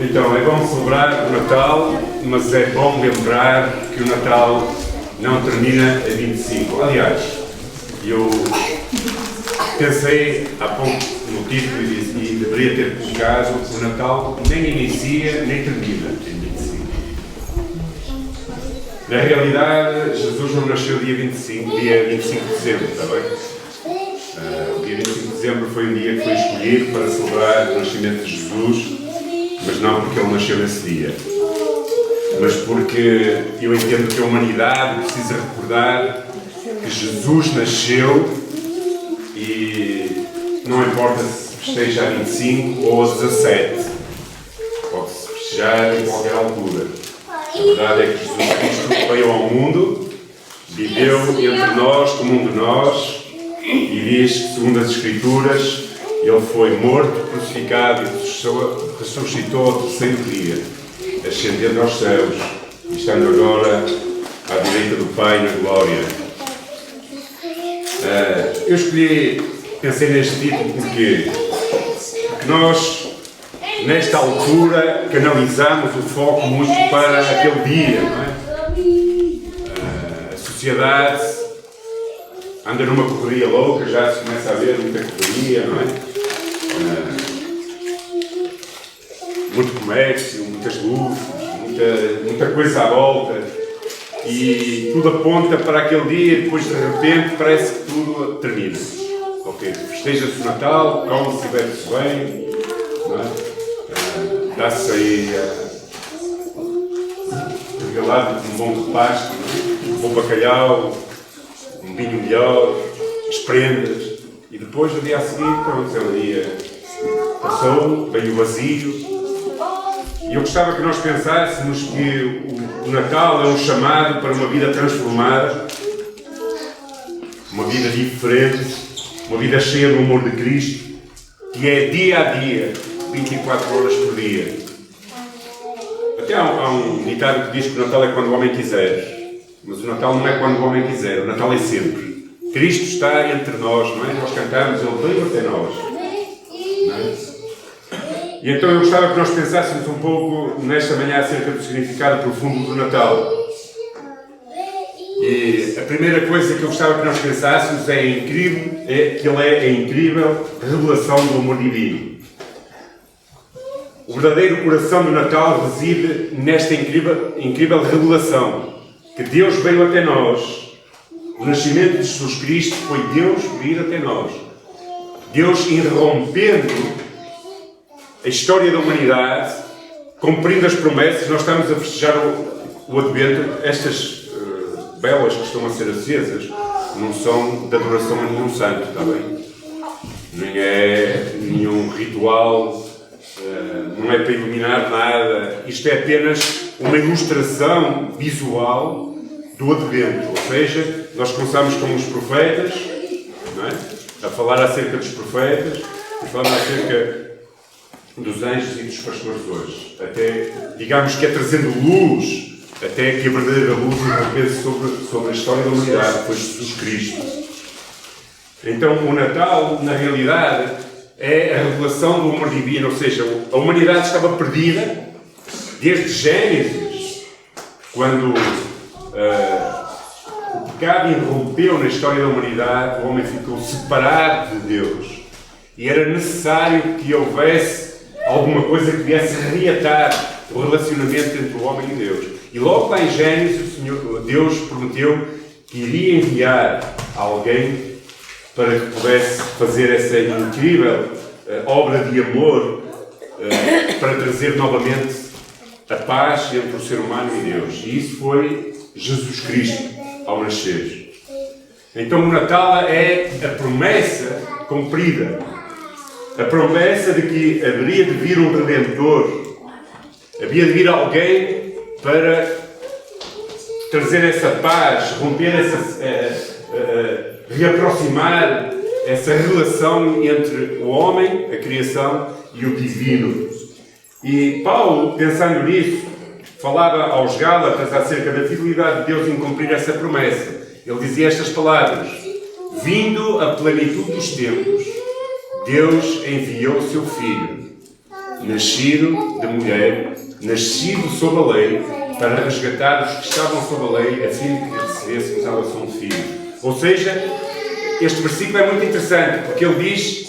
Então, é bom celebrar o Natal, mas é bom lembrar que o Natal não termina a 25. Aliás, eu pensei há pouco no título e deveria ter colocado: o Natal nem inicia nem termina em 25. Na realidade, Jesus não nasceu dia 25 de dezembro, está bem? O dia 25 de dezembro foi um dia que foi escolhido para celebrar o nascimento de Jesus, mas não porque ele nasceu nesse dia, mas porque eu entendo que a humanidade precisa recordar que Jesus nasceu e não importa se festeja a 25 ou a 17, pode-se festejar em qualquer altura. A verdade é que Jesus Cristo veio ao mundo, viveu entre nós como um de nós e diz que, segundo as Escrituras, ele foi morto, crucificado e ressuscitou ao terceiro dia, ascendendo aos céus e estando agora à direita do Pai na glória. Eu pensei neste título porque nós, nesta altura, canalizamos o foco muito para aquele dia, não é? A sociedade anda numa correria louca, já se começa a ver muita correria, não é? Muito comércio, muitas luzes, muita coisa à volta, e tudo aponta para aquele dia e depois de repente parece que tudo termina. Ok, festeja-se o Natal, come-se e bebe-se bem, não é? Dá-se aí regalado de um bom repasto, um bom bacalhau, um vinho melhor, as prendas, e depois no dia a seguir, pronto, é um dia passou, veio vazio. E eu gostava que nós pensássemos que o Natal é um chamado para uma vida transformada, uma vida diferente, uma vida cheia do amor de Cristo, que é dia a dia, 24 horas por dia. Até há um ditado que diz que o Natal é quando o homem quiser, mas o Natal não é quando o homem quiser, o Natal é sempre. Cristo está entre nós, não é? Nós cantamos, Ele veio até nós. Não é? E então eu gostava que nós pensássemos um pouco nesta manhã acerca do significado profundo do Natal. E a primeira coisa que eu gostava que nós pensássemos que ele é a incrível revelação do amor divino. O verdadeiro coração do Natal reside nesta incrível revelação, que Deus veio até nós. O nascimento de Jesus Cristo foi Deus vir até nós. Deus irrompendo a história da humanidade, cumprindo as promessas. Nós estamos a festejar o Advento. Estas velas que estão a ser acesas não são de adoração a nenhum santo, está bem? Nem é nenhum ritual, não é para iluminar nada. Isto é apenas uma ilustração visual do Advento. Ou seja, nós começamos com os profetas, não é? A falar acerca dos profetas, e falamos acerca dos anjos e dos pastores hoje. Até, digamos que é trazendo luz, até que a verdadeira luz irrompesse sobre a história da humanidade, foi Jesus Cristo. Então o Natal, na realidade, é a revelação do amor divino, ou seja, a humanidade estava perdida desde Gênesis, quando o pecado irrompeu na história da humanidade, o homem ficou separado de Deus. E era necessário que houvesse alguma coisa que viesse reatar o relacionamento entre o homem e Deus. E logo lá em Gênesis, Deus prometeu que iria enviar alguém para que pudesse fazer essa incrível obra de amor, para trazer novamente a paz entre o ser humano e Deus. E isso foi Jesus Cristo ao nascer. Então o Natal é a promessa cumprida. A promessa de que haveria de vir um Redentor, havia de vir alguém para trazer essa paz, romper reaproximar essa relação entre o homem, a criação, e o divino. E Paulo, pensando nisso, falava aos Gálatas acerca da fidelidade de Deus em cumprir essa promessa. Ele dizia estas palavras: vindo a plenitude dos tempos, Deus enviou o seu Filho, nascido de mulher, nascido sob a lei, para resgatar os que estavam sob a lei, a fim de que recebêssemos a adoção de filhos. Ou seja, este versículo é muito interessante, porque ele diz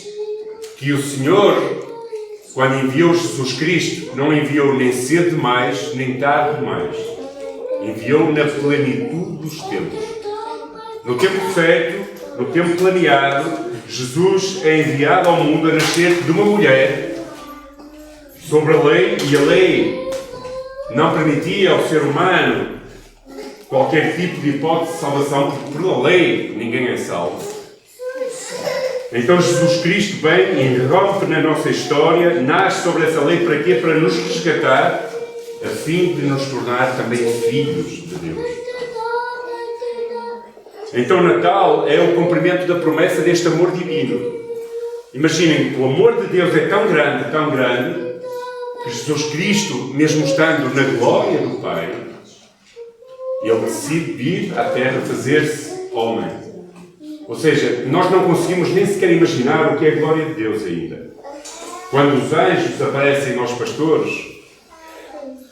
que o Senhor, quando enviou Jesus Cristo, não enviou nem cedo demais, nem tarde demais. Enviou na plenitude dos tempos. No tempo certo, no tempo planeado, Jesus é enviado ao mundo a nascer de uma mulher sobre a lei, e a lei não permitia ao ser humano qualquer tipo de hipótese de salvação, porque por lei ninguém é salvo. Então Jesus Cristo vem e irrompe na nossa história, nasce sobre essa lei para quê? Para nos resgatar, a fim de nos tornar também filhos de Deus. Então Natal é o cumprimento da promessa deste amor divino. Imaginem, o amor de Deus é tão grande, que Jesus Cristo, mesmo estando na glória do Pai, Ele decide vir à Terra fazer-se homem. Ou seja, nós não conseguimos nem sequer imaginar o que é a glória de Deus ainda. Quando os anjos aparecem aos pastores,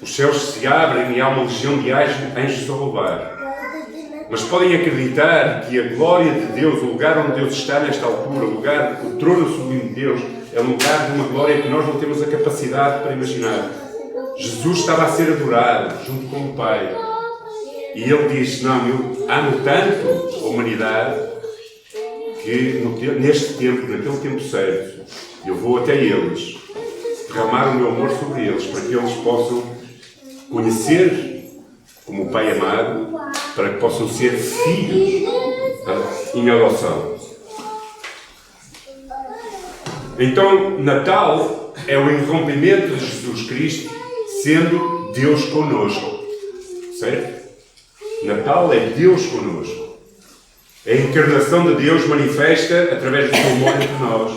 os céus se abrem e há uma legião de anjos a louvar. Mas podem acreditar que a glória de Deus, o lugar onde Deus está nesta altura, o trono sublime de Deus, é um lugar de uma glória que nós não temos a capacidade para imaginar. Jesus estava a ser adorado junto com o Pai. E Ele diz, não, eu amo tanto a humanidade que neste tempo, naquele tempo certo, eu vou até eles, derramar o meu amor sobre eles, para que eles possam conhecer como o Pai amado, para que possam ser filhos em adoção. Então, Natal é o irrompimento de Jesus Cristo sendo Deus connosco. Certo? Natal é Deus connosco. A encarnação de Deus manifesta através do seu amor entre nós.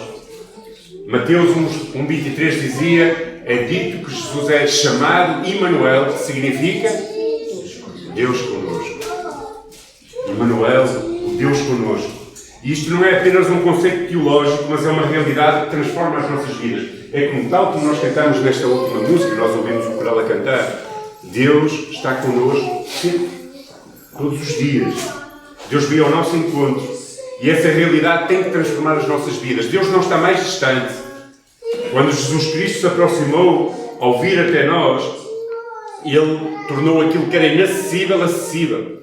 Mateus 1,23 dizia, é dito que Jesus é chamado Immanuel, que significa Deus connosco. Immanuel, o Deus connosco. E isto não é apenas um conceito teológico, mas é uma realidade que transforma as nossas vidas. É como tal como nós cantamos nesta última música, nós ouvimos o coral a cantar. Deus está connosco sempre, todos os dias. Deus vem ao nosso encontro. E essa realidade tem que transformar as nossas vidas. Deus não está mais distante. Quando Jesus Cristo se aproximou ao vir até nós, Ele tornou aquilo que era inacessível, acessível.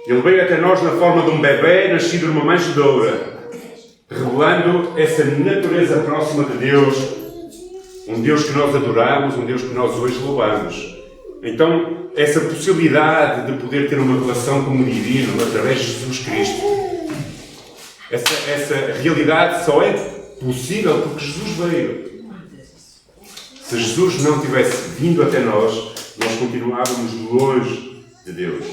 Ele veio até nós na forma de um bebê nascido numa manjedoura, revelando essa natureza próxima de Deus, um Deus que nós adoramos, um Deus que nós hoje louvamos. Então, essa possibilidade de poder ter uma relação com o divino através de Jesus Cristo, essa realidade só é possível porque Jesus veio. Se Jesus não tivesse vindo até nós, nós continuávamos longe de Deus.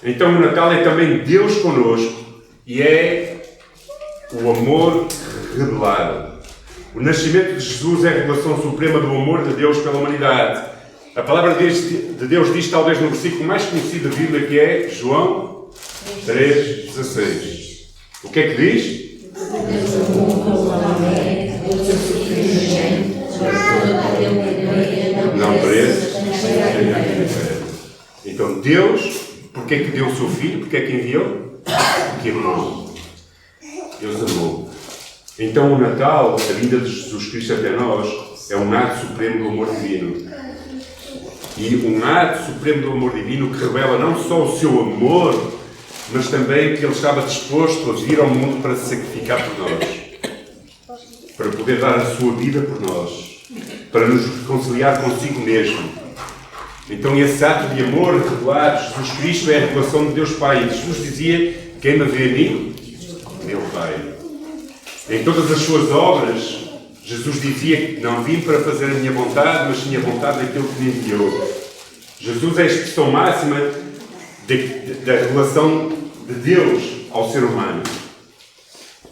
Então o Natal é também Deus connosco e é o amor revelado. O nascimento de Jesus é a revelação suprema do amor de Deus pela humanidade. A palavra de Deus diz, talvez no versículo mais conhecido da Bíblia, que é João 3,16. O que é que diz? Não preço. Então Deus, porque é que deu o seu Filho? Porque é que enviou? Porque amou. Deus amou. Então o Natal, a vinda de Jesus Cristo até nós, é um ato supremo do amor divino. E um ato supremo do amor divino que revela não só o seu amor, mas também que Ele estava disposto a vir ao mundo para se sacrificar por nós, para poder dar a sua vida por nós, para nos reconciliar consigo mesmo. Então esse ato de amor revelado, Jesus Cristo é a revelação de Deus Pai. E Jesus dizia, quem me vê a mim, meu Pai. Em todas as suas obras, Jesus dizia que não vim para fazer a minha vontade, mas sim a vontade daquele que me enviou. Jesus é a expressão máxima da relação de Deus ao ser humano.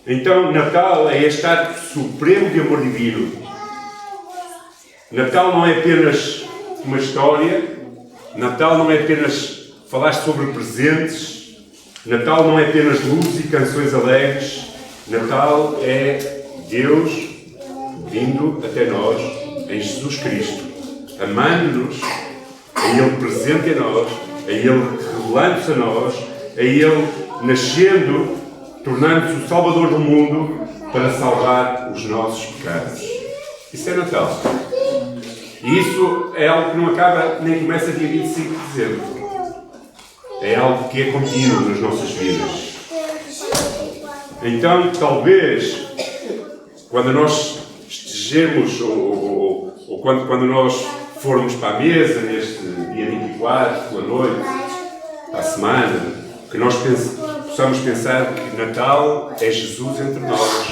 Então, Natal é este ato supremo de amor divino. Natal não é apenas uma história. Natal não é apenas falar sobre presentes. Natal não é apenas luz e canções alegres. Natal é Deus vindo até nós em Jesus Cristo, amando-nos, a Ele presente em nós, a Ele revelando-se a nós, a Ele nascendo, tornando-se o Salvador do mundo para salvar os nossos pecados. Isso é Natal. E isso é algo que não acaba nem começa dia 25 de dezembro. É algo que é contínuo nas nossas vidas. Então, talvez, quando nós estejamos, ou quando nós formos para a mesa, neste dia 24, pela noite, para a semana, que nós possamos pensar que Natal é Jesus entre nós,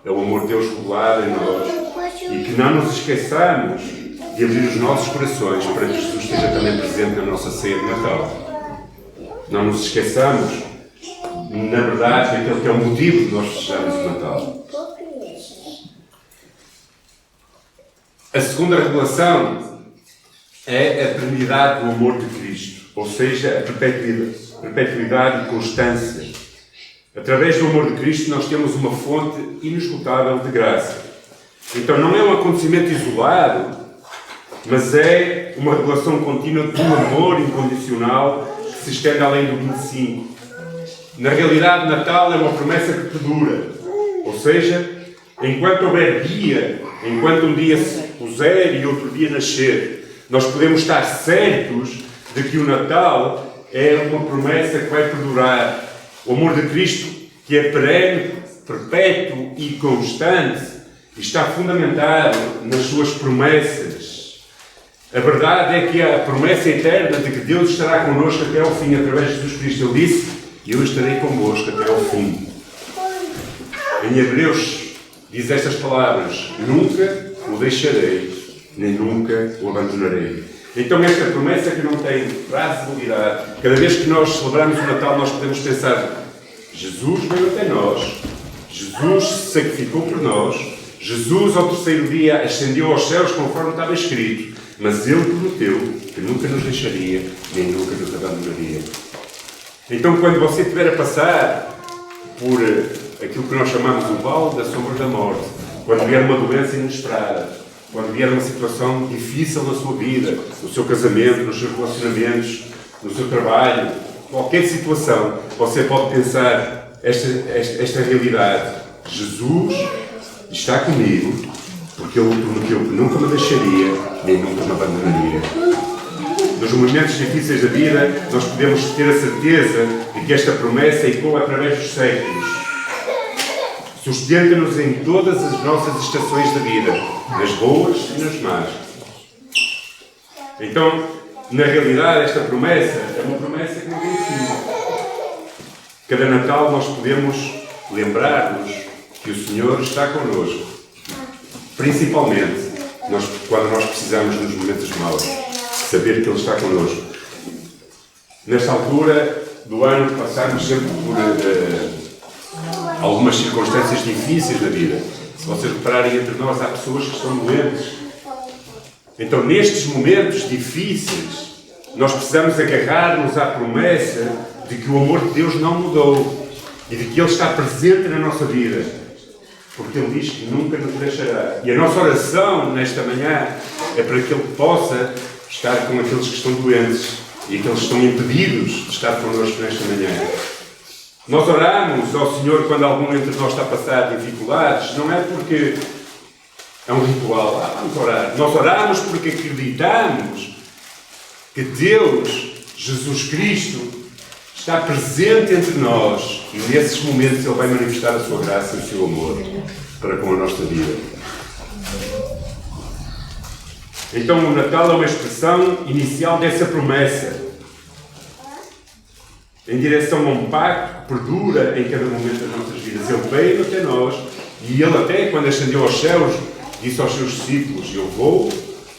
é o amor de Deus revelado em nós, e que não nos esqueçamos de abrir os nossos corações para que Jesus esteja também presente na nossa ceia de Natal. Não nos esqueçamos, na verdade, daquele que é o motivo de nós festejarmos o Natal. A segunda revelação é a eternidade do amor de Cristo, ou seja, a perpetuidade e constância. Através do amor de Cristo nós temos uma fonte inesgotável de graça. Então não é um acontecimento isolado, mas é uma relação contínua de um amor incondicional que se estende além do 25. Na realidade, Natal é uma promessa que perdura. Ou seja, enquanto houver dia, enquanto um dia se puser e outro dia nascer, nós podemos estar certos de que o Natal é uma promessa que vai perdurar. O amor de Cristo, que é perene, perpétuo e constante, está fundamentado nas suas promessas. A verdade é que a promessa eterna de que Deus estará connosco até ao fim, através de Jesus Cristo. Ele disse: eu estarei convosco até ao fim. Em Hebreus diz estas palavras: nunca o deixarei, nem nunca o abandonarei. Então esta promessa que não tem prazo de validade, cada vez que nós celebramos o Natal nós podemos pensar: Jesus veio até nós, Jesus se sacrificou por nós, Jesus ao terceiro dia ascendeu aos céus conforme estava escrito, mas Ele prometeu que nunca nos deixaria, nem nunca nos abandonaria. Então quando você estiver a passar por aquilo que nós chamamos o vale da sombra da morte, quando vier uma doença inesperada, quando vier uma situação difícil na sua vida, no seu casamento, nos seus relacionamentos, no seu trabalho, qualquer situação, você pode pensar esta realidade: Jesus está comigo, porque Ele prometeu que nunca me deixaria, nem nunca me abandonaria. Nos momentos difíceis da vida, nós podemos ter a certeza de que esta promessa ecoa através dos séculos. Sustenta-nos em todas as nossas estações da vida, nas boas e nas más. Então, na realidade, esta promessa é uma promessa que não tem fim. Cada Natal nós podemos lembrar-nos que o Senhor está connosco. Principalmente quando nós precisamos nos momentos maus, saber que Ele está connosco. Nesta altura do ano passamos sempre por algumas circunstâncias difíceis da vida. Se vocês repararem, entre nós há pessoas que estão doentes. Então, nestes momentos difíceis, nós precisamos agarrar-nos à promessa de que o amor de Deus não mudou e de que Ele está presente na nossa vida, porque Ele diz que nunca nos deixará. E a nossa oração nesta manhã é para que Ele possa estar com aqueles que estão doentes e aqueles que estão impedidos de estar connosco nesta manhã. Nós oramos ao Senhor quando algum entre nós está a passar dificuldades, não é porque é um ritual, vamos orar. Nós oramos porque acreditamos que Deus, Jesus Cristo, está presente entre nós e nesses momentos Ele vai manifestar a sua graça e o seu amor para com a nossa vida. Então o Natal é uma expressão inicial dessa promessa, em direção a um pacto que perdura em cada momento das nossas vidas. Ele veio até nós e Ele até quando ascendeu aos céus disse aos seus discípulos: eu vou,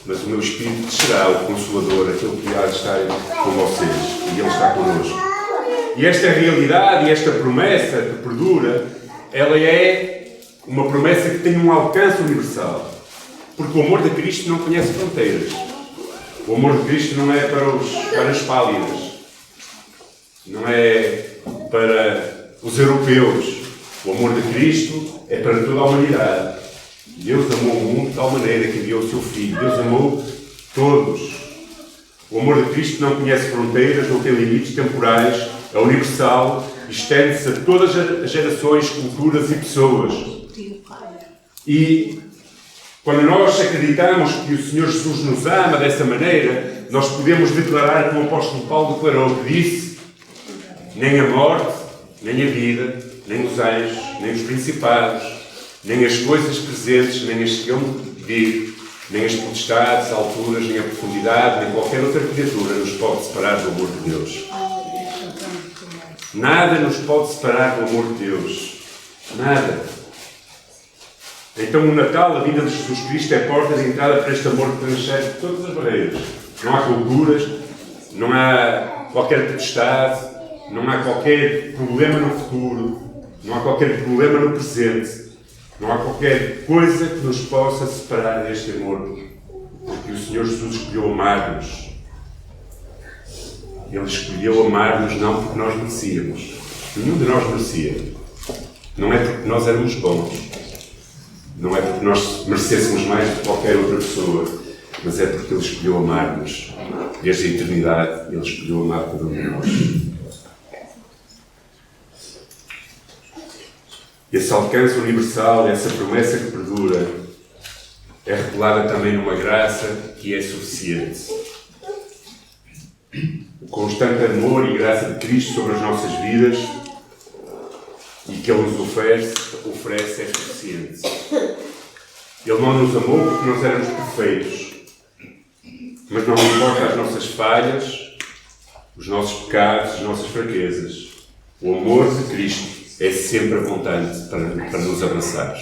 mas o meu Espírito descerá, o Consolador, aquele que há de estar com vocês, e Ele está connosco. E esta realidade e esta promessa que perdura, ela é uma promessa que tem um alcance universal. Porque o amor de Cristo não conhece fronteiras. O amor de Cristo não é para as pálidas. Não é para os europeus. O amor de Cristo é para toda a humanidade. Deus amou o mundo de tal maneira que enviou o seu Filho. Deus amou todos. O amor de Cristo não conhece fronteiras, não tem limites temporais, é universal e estende-se a todas as gerações, culturas e pessoas. E quando nós acreditamos que o Senhor Jesus nos ama dessa maneira, nós podemos declarar como o apóstolo Paulo declarou, que disse: nem a morte, nem a vida, nem os anjos, nem os principados, nem as coisas presentes, nem as que hão de vir, nem as potestades, alturas, nem a profundidade, nem qualquer outra criatura nos pode separar do amor de Deus. Nada nos pode separar do amor de Deus. Nada. Então o Natal, a vinda de Jesus Cristo, é a porta de entrada para este amor que transcende todas as barreiras. Não há culturas, não há qualquer potestade, não há qualquer problema no futuro, não há qualquer problema no presente, não há qualquer coisa que nos possa separar deste amor, porque o Senhor Jesus escolheu amar-nos. Ele escolheu amar-nos não porque nós merecíamos. Nenhum de nós merecia. Não é porque nós éramos bons. Não é porque nós merecêssemos mais do que qualquer outra pessoa. Mas é porque Ele escolheu amar-nos. Desde a eternidade, Ele escolheu amar cada um de nós. Esse alcance universal, essa promessa que perdura, é revelada também numa graça que é suficiente. O constante amor e graça de Cristo sobre as nossas vidas e que Ele nos oferece é suficiente. Ele não nos amou porque nós éramos perfeitos, mas não importa as nossas falhas, os nossos pecados, as nossas fraquezas. O amor de Cristo é sempre abundante para nos abraçar.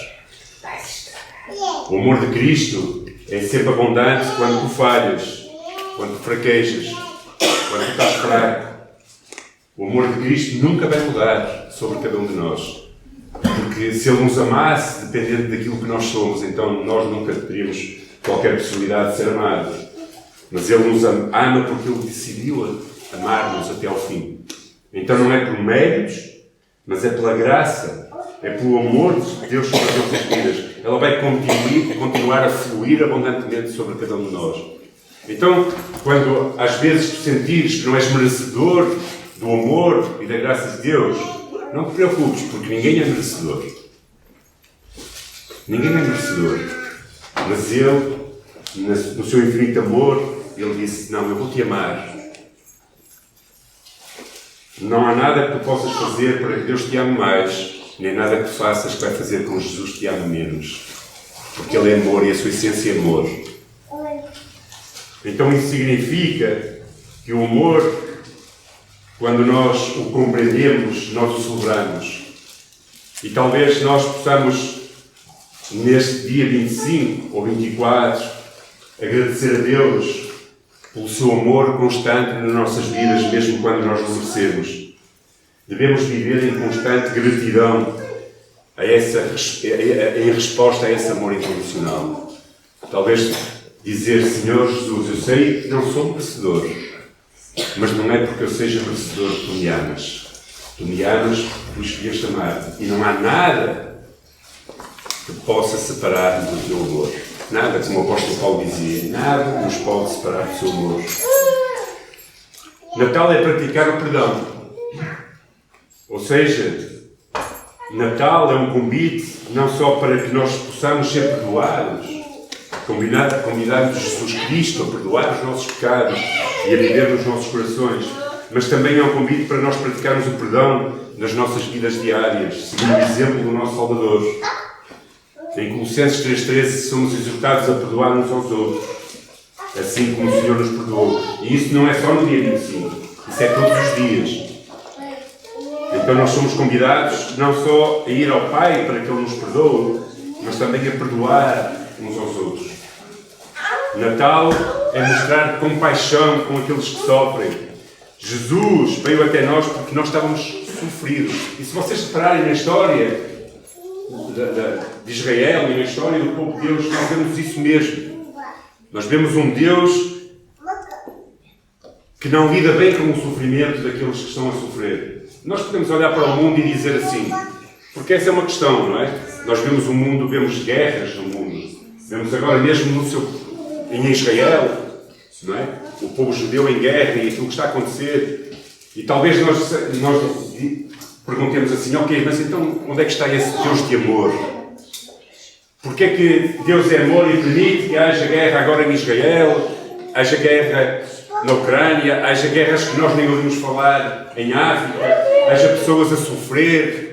O amor de Cristo é sempre abundante quando tu falhas, quando tu fraquejas, quando tu estás fraco. O amor de Cristo nunca vai mudar sobre cada um de nós. Porque se Ele nos amasse, dependendo daquilo que nós somos, então nós nunca teríamos qualquer possibilidade de ser amados. Mas Ele nos ama porque Ele decidiu amar-nos até ao fim. Então não é por méritos, mas é pela graça, é pelo amor de Deus sobre as nossas vidas. Ela vai continuar a fluir abundantemente sobre cada um de nós. Então, quando às vezes tu sentires que não és merecedor do amor e da graça de Deus, não te preocupes, porque ninguém é merecedor. Ninguém é merecedor. Mas Ele, no seu infinito amor, Ele disse: não, eu vou te amar. Não há nada que tu possas fazer para que Deus te ame mais, nem nada que tu faças que vai fazer com que Jesus te ame menos. Porque Ele é amor e a sua essência é amor. Então isso significa que o amor, quando nós o compreendemos, nós o celebramos. E talvez nós possamos, neste dia 25 ou 24, agradecer a Deus pelo seu amor constante nas nossas vidas, mesmo quando nós o merecemos. Devemos viver em constante gratidão em resposta a esse amor incondicional. Talvez dizer: Senhor Jesus, eu sei que não sou merecedor, mas não é porque eu seja merecedor que tu me amas. Tu me amas porque tu escolheste amar-te. E não há nada que possa separar-nos do teu amor. Nada, como o apóstolo Paulo dizia, nada nos pode separar do seu amor. Natal é praticar o perdão. Ou seja, Natal é um convite não só para que nós possamos ser perdoados, convidamos Jesus Cristo a perdoar os nossos pecados e a viver nos nossos corações, mas também é um convite para nós praticarmos o perdão nas nossas vidas diárias, seguindo o exemplo do nosso Salvador. Em Colossenses 3,13 somos exortados a perdoar uns aos outros, assim como o Senhor nos perdoou. E isso não é só no dia 25, isso é todos os dias. Então nós somos convidados não só a ir ao Pai para que Ele nos perdoe, mas também a perdoar uns aos outros. Natal é mostrar compaixão com aqueles que sofrem. Jesus veio até nós porque nós estávamos sofridos. E se vocês repararem na história de Israel e na história do povo de Deus, nós vemos isso mesmo. Nós vemos um Deus que não lida bem com o sofrimento daqueles que estão a sofrer. Nós podemos olhar para o mundo e dizer assim, porque essa é uma questão, não é? Nós vemos o mundo, vemos guerras no mundo. Vemos agora mesmo em Israel, não é? O povo judeu em guerra e aquilo que está a acontecer. E talvez nós perguntemos assim, ok, mas então onde é que está esse Deus de amor? Porquê é que Deus é amor e permite que haja guerra agora em Israel, haja guerra na Ucrânia, haja guerras que nós nem ouvimos falar em África, haja pessoas a sofrer?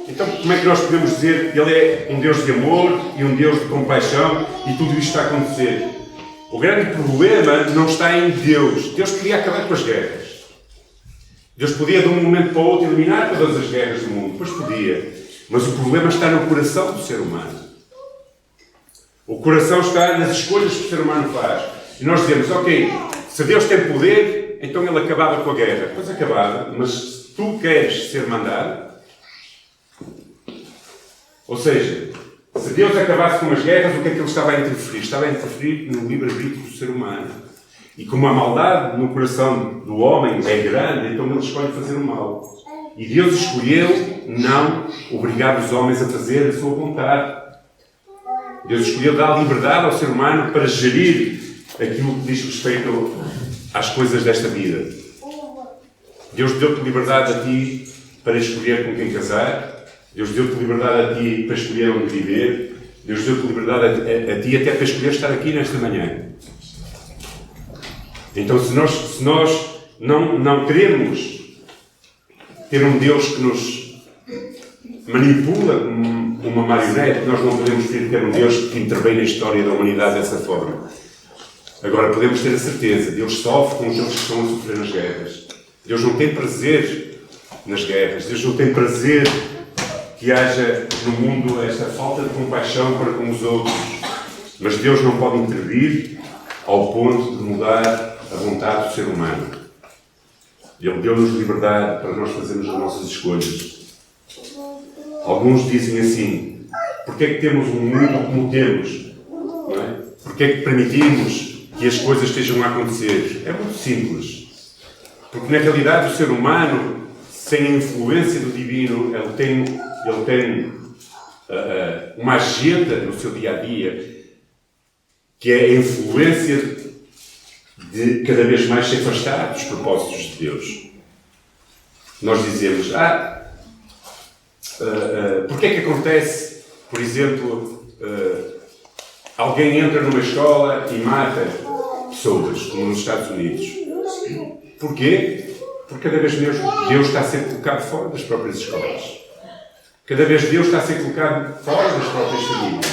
Então como é que nós podemos dizer que Ele é um Deus de amor e um Deus de compaixão e tudo isto está a acontecer? O grande problema não está em Deus. Deus podia acabar com as guerras. Deus podia de um momento para o outro eliminar todas as guerras do mundo. Pois podia. Mas o problema está no coração do ser humano. O coração está nas escolhas que o ser humano faz. E nós dizemos, ok, se Deus tem poder, então Ele acabava com a guerra. Pois acabava, mas se tu queres ser mandado, ou seja, se Deus acabasse com as guerras, o que é que Ele estava a interferir? Estava a interferir no livre-arbítrio do ser humano. E como a maldade no coração do homem é grande, então ele escolhe fazer o mal. E Deus escolheu não obrigar os homens a fazer a sua vontade. Deus escolheu dar liberdade ao ser humano para gerir aquilo que diz respeito às coisas desta vida. Deus deu-te liberdade a ti para escolher com quem casar. Deus deu-te liberdade a ti para escolher onde viver. Deus deu-te liberdade a ti até para escolher estar aqui nesta manhã. Então, se nós não queremos ter um Deus que nos manipula como uma marionete, nós não podemos ter um Deus que intervém na história da humanidade dessa forma. Agora, podemos ter a certeza, Deus sofre com aqueles que estão a sofrer nas guerras. Deus não tem prazer nas guerras. Deus não tem prazer que haja no mundo esta falta de compaixão para com os outros. Mas Deus não pode intervir ao ponto de mudar a vontade do ser humano. Ele deu-nos liberdade para nós fazermos as nossas escolhas. Alguns dizem assim, porque é que temos um mundo como temos? Não é? Porque é que permitimos que as coisas estejam a acontecer? É muito simples. Porque na realidade o ser humano, sem a influência do divino, ele tem uma agenda no seu dia-a-dia, que é a influência de cada vez mais se afastar dos propósitos de Deus. Nós dizemos, porque é que acontece, por exemplo, alguém entra numa escola e mata pessoas, como nos Estados Unidos? Porquê? Porque cada vez Deus está a ser colocado fora das próprias escolas. Cada vez Deus está a ser colocado fora das próprias famílias.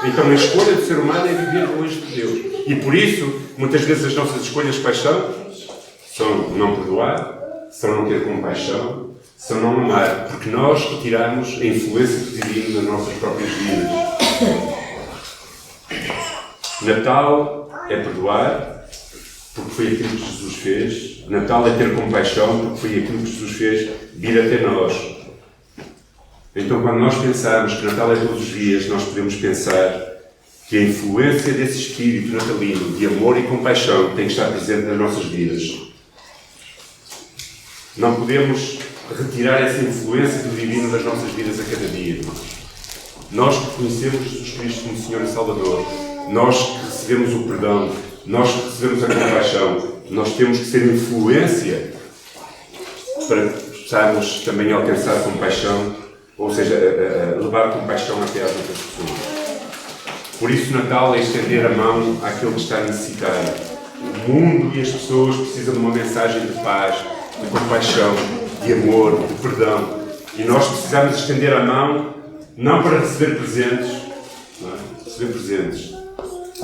Então a escolha do ser humano é viver longe de Deus. E por isso, muitas vezes as nossas escolhas quais são? São não perdoar, são não ter compaixão, são não amar, porque nós retiramos a influência do divino nas nossas próprias vidas. Natal é perdoar, porque foi aquilo que Jesus fez. Natal é ter compaixão, porque foi aquilo que Jesus fez vir até nós. Então, quando nós pensarmos que Natal é todos os dias, nós podemos pensar que a influência desse espírito natalino de amor e compaixão tem que estar presente nas nossas vidas. Não podemos retirar essa influência do divino das nossas vidas a cada dia. Nós que conhecemos Jesus Cristo como Senhor e Salvador, nós que recebemos o perdão, nós que recebemos a compaixão, nós temos que ser influência para possarmos também alcançar compaixão, ou seja, levar compaixão até às outras pessoas. Por isso, Natal é estender a mão àquele que está necessitado. O mundo e as pessoas precisam de uma mensagem de paz, de compaixão, de amor, de perdão. E nós precisamos estender a mão, não para receber presentes,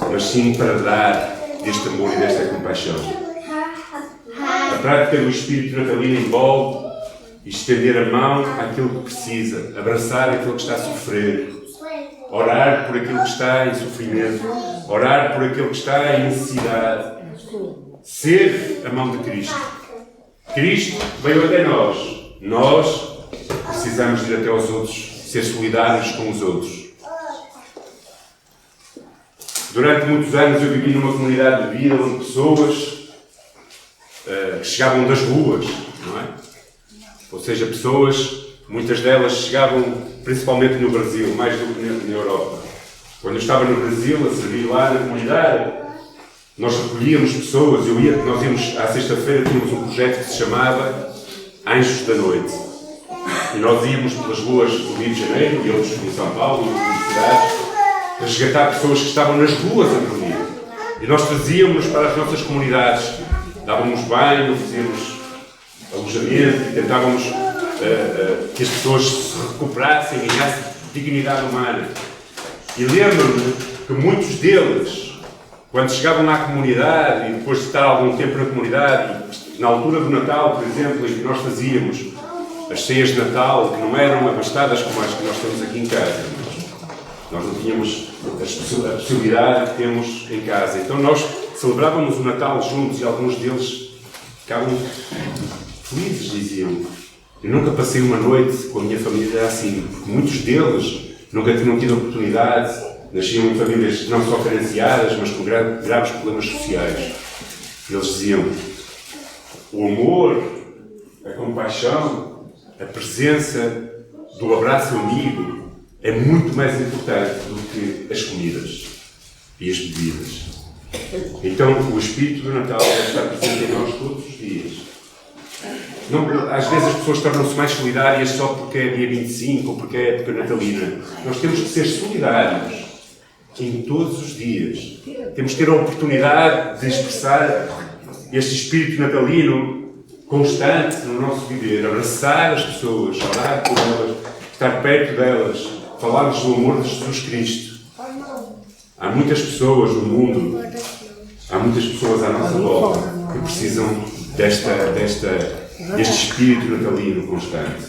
mas sim para dar deste amor e desta compaixão. A prática do Espírito natalino envolve estender a mão àquele que precisa, abraçar aquele que está a sofrer, orar por aquele que está em sofrimento, orar por aquele que está em necessidade, ser a mão de Cristo. Cristo veio até nós. Nós precisamos ir até aos outros, ser solidários com os outros. Durante muitos anos eu vivi numa comunidade de vida onde pessoas que chegavam das ruas, não é? Ou seja, pessoas, muitas delas chegavam principalmente no Brasil, mais do que na Europa. Quando eu estava no Brasil a servir lá na comunidade, nós recolhíamos pessoas, nós íamos, à sexta-feira tínhamos um projeto que se chamava Anjos da Noite. E nós íamos pelas ruas do Rio de Janeiro e outros em São Paulo e outras cidades, a resgatar pessoas que estavam nas ruas a dormir. E nós trazíamos para as nossas comunidades, dávamos banho, fazíamos alojamento e tentávamos que as pessoas se recuperassem e ganhassem dignidade humana. E lembro-me que muitos deles, quando chegavam à comunidade e depois de estar algum tempo na comunidade, na altura do Natal, por exemplo, em que nós fazíamos as ceias de Natal, que não eram abastadas como as que nós temos aqui em casa, mas nós não tínhamos a possibilidade que temos em casa. Então nós celebrávamos o Natal juntos e alguns deles ficavam felizes, diziam. Eu nunca passei uma noite com a minha família assim, porque muitos deles nunca tinham tido oportunidade, nasciam em famílias não só carenciadas, mas com graves problemas sociais. Eles diziam, o amor, a compaixão, a presença do abraço amigo é muito mais importante do que as comidas e as bebidas. Então, o espírito do Natal deve estar presente em nós todos os dias. Não, às vezes as pessoas tornam-se mais solidárias só porque é dia 25 ou porque é época natalina. Nós temos que ser solidários em todos os dias. Temos que ter a oportunidade de expressar este espírito natalino constante no nosso viver, abraçar as pessoas, orar por elas, estar perto delas, falar-lhes do amor de Jesus Cristo. Há muitas pessoas no mundo, há muitas pessoas à nossa volta que precisam deste espírito natalino constante.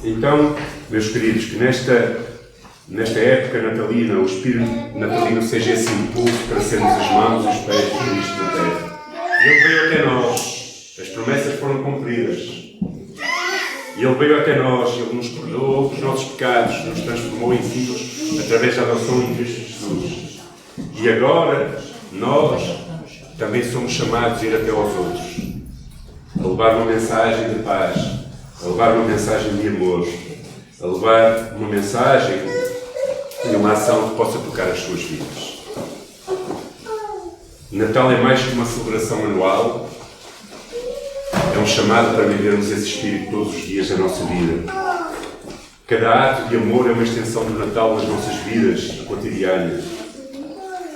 Então, meus queridos, que nesta época natalina, o espírito natalino seja esse impulso para sermos as mãos e os pés de Cristo na terra. Ele veio até nós. As promessas foram cumpridas. E Ele veio até nós, Ele nos perdoou os nossos pecados, nos transformou em filhos através da adoção em Cristo Jesus. E agora, nós também somos chamados a ir até aos outros, a levar uma mensagem de paz, a levar uma mensagem de amor, a levar uma mensagem e uma ação que possa tocar as suas vidas. Natal é mais que uma celebração anual, é um chamado para vivermos esse espírito todos os dias da nossa vida. Cada ato de amor é uma extensão do Natal nas nossas vidas cotidianas.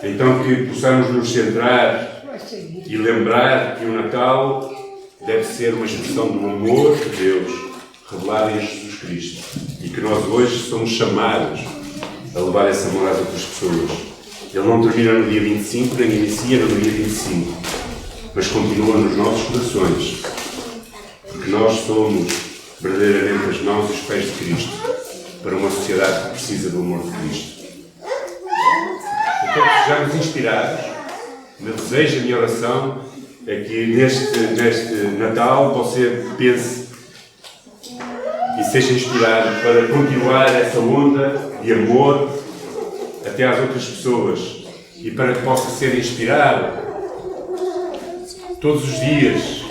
Então que possamos nos centrar e lembrar que o Natal deve ser uma expressão do amor de Deus revelado em Jesus Cristo e que nós hoje somos chamados a levar esse amor às outras pessoas. Ele não termina no dia 25, nem inicia no dia 25, mas continua nos nossos corações, porque nós somos verdadeiramente as mãos e os pés de Cristo para uma sociedade que precisa do amor de Cristo. Então, que sejamos inspirados. O meu desejo, a minha oração é que neste Natal você pense e seja inspirado para continuar essa onda de amor até às outras pessoas e para que possa ser inspirado todos os dias,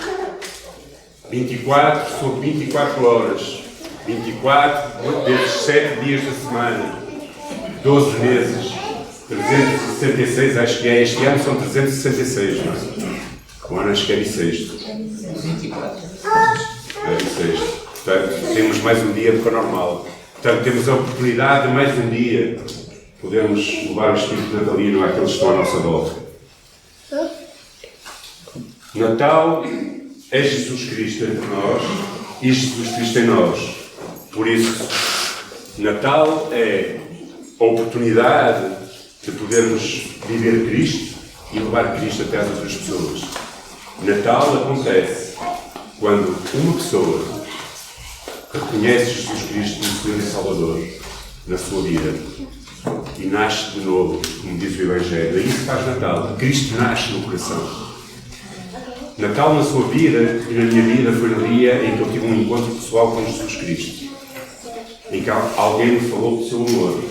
24 sobre 24 horas, 24 vezes 7 dias da semana, 12 meses, 366, acho que é este ano, são 366, não é? O ano acho que é bissexto. 24. É bissexto. Portanto, temos mais um dia do que o normal. Portanto, temos a oportunidade de mais um dia podemos levar o espírito natalino àqueles que estão à nossa volta. Natal é Jesus Cristo entre nós e Jesus Cristo em nós. Por isso, Natal é a oportunidade de podermos viver Cristo e levar Cristo até às outras pessoas. Natal acontece quando uma pessoa reconhece Jesus Cristo como Senhor e Salvador na sua vida e nasce de novo, como diz o Evangelho. É isso que faz Natal. Cristo nasce no coração. Natal na sua vida e na minha vida foi no dia em que eu tive um encontro pessoal com Jesus Cristo, em que alguém me falou do seu amor.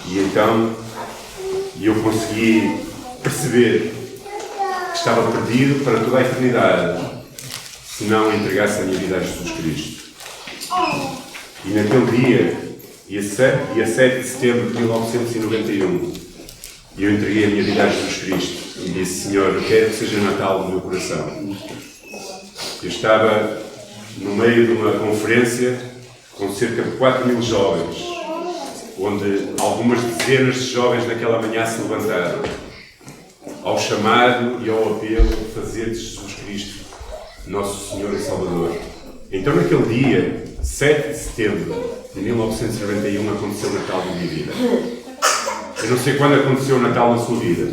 E então eu consegui perceber que estava perdido para toda a eternidade se não entregasse a minha vida a Jesus Cristo. E naquele dia E a 7 de setembro de 1991, eu entreguei a minha vida a Jesus Cristo e disse: Senhor, eu quero que seja Natal no meu coração. Eu estava no meio de uma conferência com cerca de 4.000 jovens, onde algumas dezenas de jovens naquela manhã se levantaram ao chamado e ao apelo de fazer de Jesus Cristo nosso Senhor e Salvador. Então, naquele dia, 7 de setembro de 1991, aconteceu o Natal da minha vida. Eu não sei quando aconteceu o Natal na sua vida.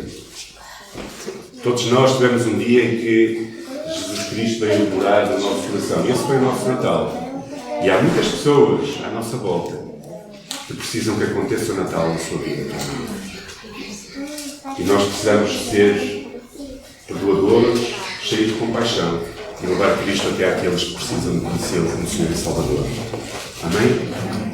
Todos nós tivemos um dia em que Jesus Cristo veio morar no nosso coração. Esse foi o nosso Natal. E há muitas pessoas à nossa volta que precisam que aconteça o Natal na sua vida. E nós precisamos ser perdoadores, cheios de compaixão e levar Cristo até àqueles que precisam de conhecê-lo como Senhor e Salvador. Amém?